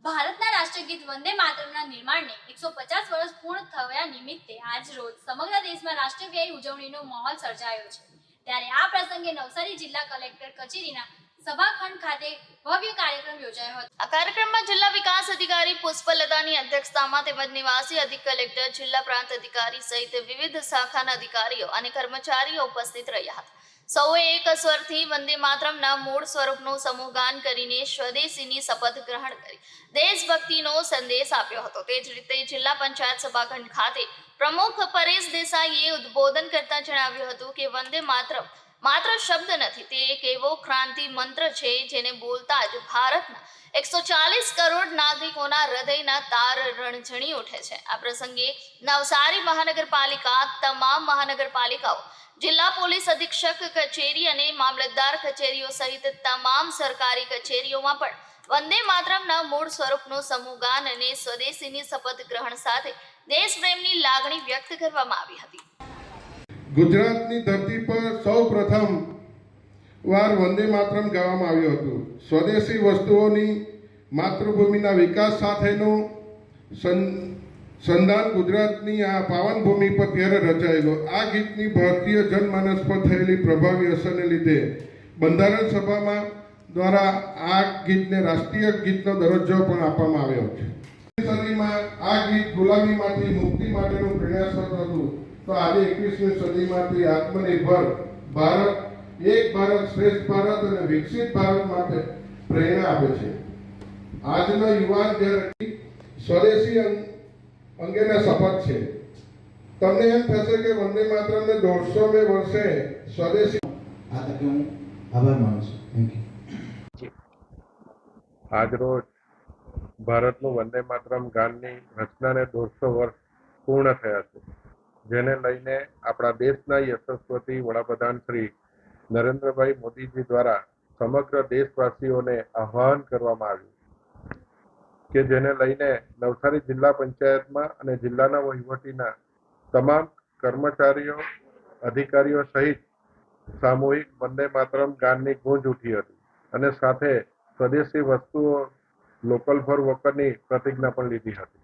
ભારતના રાષ્ટ્રગીત વંદે માતરમના નિર્માણને 150 વર્ષ પૂર્ણ થયા નિમિત્તે આજ રોજ સમગ્ર દેશમાં રાષ્ટ્રવ્યાપી ઉજવણીનો માહોલ સર્જાયો છે। ત્યારે આ પ્રસંગે નવસારી જિલ્લા કલેક્ટર કચેરીના સભાખંડ ખાતે ભવ્ય કાર્યક્રમ યોજાયો હતો। આ કાર્યક્રમમાં જિલ્લા વિકાસ અધિકારી પુષ્પલતાની અધ્યક્ષતામાં તેમજ નિવાસી અધિક કલેક્ટર, જિલ્લા પ્રાંત અધિકારી સહિત વિવિધ શાખાના અધિકારીઓ અને કર્મચારીઓ ઉપસ્થિત રહ્યા હતા। સૌએ એક સ્વરથી વંદે માતરમના મૂળ સ્વરૂપનું સમૂહગાન કરીને સ્વદેશીની શપથ ગ્રહણ કરી દેશભક્તિનો સંદેશ આપ્યો હતો। તે જ રીતે જિલ્લા પંચાયત સભાખંડ ખાતે પ્રમુખ પરેશ દેસાઈએ ઉદ્બોધન કરતા જણાવ્યું હતું કે વંદે માતરમ માત્ર શબ્દ નથી, તે એક એવો ક્રાંતિ મંત્ર છે જેને બોલતા જ ભારતના 140 કરોડ નાગરિકોના હૃદયના તાર રણઝણી ઉઠે છે। આ પ્રસંગે નવસારી મહાનગરપાલિકા, તમામ મહાનગરપાલિકાઓ, જિલ્લા પોલીસ અધિક્ષક કચેરી અને મામલતદાર કચેરીઓ સહિત તમામ સરકારી કચેરીઓમાં પણ વંદે માતરમના મૂળ સ્વરૂપનું સમૂહગાન અને સ્વદેશીની શપથ ગ્રહણ સાથે દેશપ્રેમની લાગણી વ્યક્ત કરવામાં આવી હતી। ગુજરાતની ધરતી પર સૌ પ્રથમ વાર વંદે માતરમ ગાવામાં આવ્યું હતું। સ્વદેશી વસ્તુઓની માતૃભૂમિના વિકાસ સાથેનું સંધાન ગુજરાતની આ પાવન ભૂમિ પર ત્યારે રચાયેલું। આ ગીતની ભારતીય જનમાનસ પર થયેલી પ્રભાવી અસરને લીધે બંધારણ સભામાં દ્વારા આ ગીતને રાષ્ટ્રીય ગીતનો દરજ્જો પણ આપવામાં આવ્યો છે। સદીમાં આ ગીત ગુલામીમાંથી મુક્તિ માટેનું પ્રેરણાસ્ત્રોત હતું, તો આજે 21મી સદીમાંથી આત્મનિર્ભર ભારત, એક ભારત શ્રેષ્ઠ ભારત અને વિકસિત ભારત માટે પ્રેરણા આપે છે। આજનો યુવાન જ્યારે સ્વદેશી અંગેના શપથ છે, તમને એમ થશે કે વંદે માતરમને 150મે વર્ષે સ્વદેશી આ તકે હું આભાર માનું છું। Thank you. આજરોજ ભારતનું વંદે માતરમ ગાનની રચનાને 150 વર્ષ પૂર્ણ થયા છે, જેને લઈને આપણા દેશના યશસ્વી વડાપ્રધાન શ્રી નરેન્દ્રભાઈ મોદીજી દ્વારા સમગ્ર દેશવાસીઓને આહ્વાન કરવામાં આવ્યું કે જેને લઈને નવસારી જિલ્લા પંચાયતમાં અને જિલ્લાના વહીવટીના તમામ કર્મચારીઓ, અધિકારીઓ સહિત સામૂહિક વંદે માતરમ ગાનની ગૂંજ ઉઠી હતી અને સાથે સ્વદેશી વસ્તુઓ લોકલ ફોર વોકલની પ્રતિજ્ઞા પણ લીધી હતી।